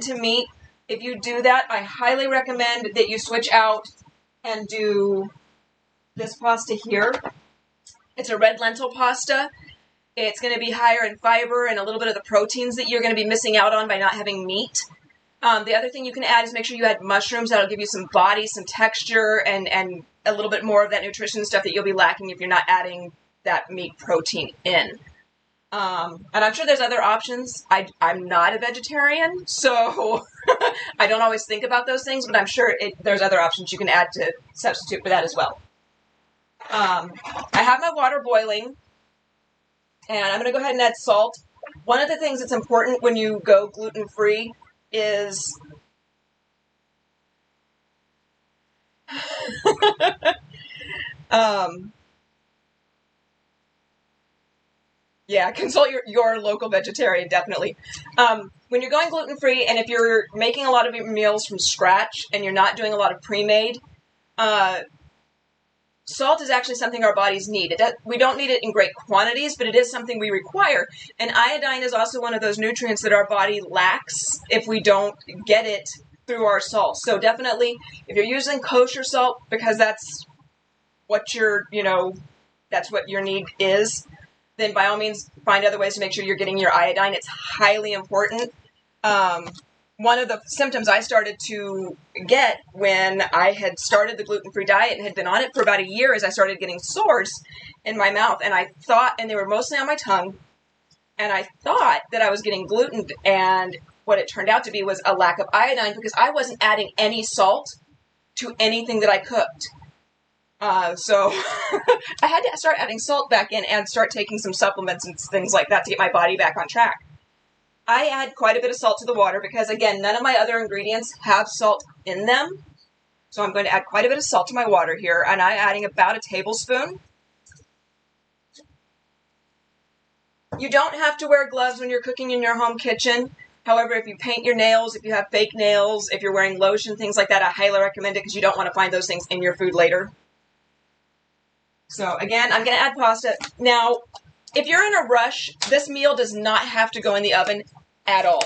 to meat. If you do that, I highly recommend that you switch out and do this pasta here. It's a red lentil pasta. It's going to be higher in fiber and a little bit of the proteins that you're going to be missing out on by not having meat. The other thing you can add is make sure you add mushrooms. That'll give you some body, some texture, and a little bit more of that nutrition stuff that you'll be lacking if you're not adding that meat protein in. And I'm sure there's other options. I'm not a vegetarian, so I don't always think about those things, but I'm sure there's other options you can add to substitute for that as well. I have my water boiling, and I'm going to go ahead and add salt. One of the things that's important when you go gluten-free is yeah, consult your local vegetarian, definitely. When you're going gluten-free, and if you're making a lot of your meals from scratch and you're not doing a lot of pre-made, salt is actually something our bodies need. We don't need it in great quantities, but it is something we require. And iodine is also one of those nutrients that our body lacks if we don't get it through our salt. So definitely, if you're using kosher salt, because that's what that's what your need is, then by all means, find other ways to make sure you're getting your iodine. It's highly important. One of the symptoms I started to get when I had started the gluten-free diet and had been on it for about a year is I started getting sores in my mouth. And I thought, and they were mostly on my tongue, and I thought that I was getting gluten, and what it turned out to be was a lack of iodine because I wasn't adding any salt to anything that I cooked. So I had to start adding salt back in and start taking some supplements and things like that to get my body back on track. I add quite a bit of salt to the water because, again, none of my other ingredients have salt in them. So I'm going to add quite a bit of salt to my water here, and I'm adding about a tablespoon. You don't have to wear gloves when you're cooking in your home kitchen. However, if you paint your nails, if you have fake nails, if you're wearing lotion, things like that, I highly recommend it because you don't want to find those things in your food later. So, again, I'm going to add pasta. Now, if you're in a rush, this meal does not have to go in the oven at all.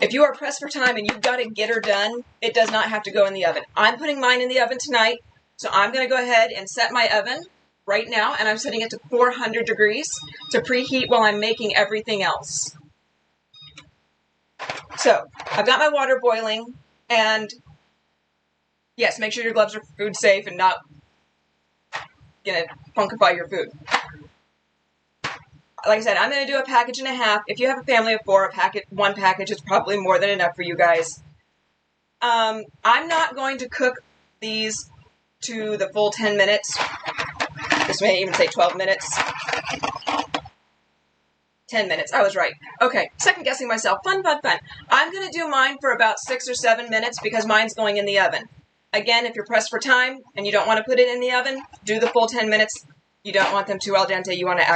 If you are pressed for time and you've got to get her done, it does not have to go in the oven. I'm putting mine in the oven tonight, so I'm going to go ahead and set my oven right now, and I'm setting it to 400 degrees to preheat while I'm making everything else. So, I've got my water boiling, and yes, make sure your gloves are food safe and not going to punkify your food. Like I said, I'm going to do a package and a half. If you have a family of 4, one package is probably more than enough for you guys. I'm not going to cook these to the full 10 minutes. This may even say 12 minutes. 10 minutes. I was right. Okay, second guessing myself. Fun. I'm going to do mine for about 6 or 7 minutes because mine's going in the oven. Again, if you're pressed for time and you don't want to put it in the oven, do the full 10 minutes. You don't want them too al dente. You want to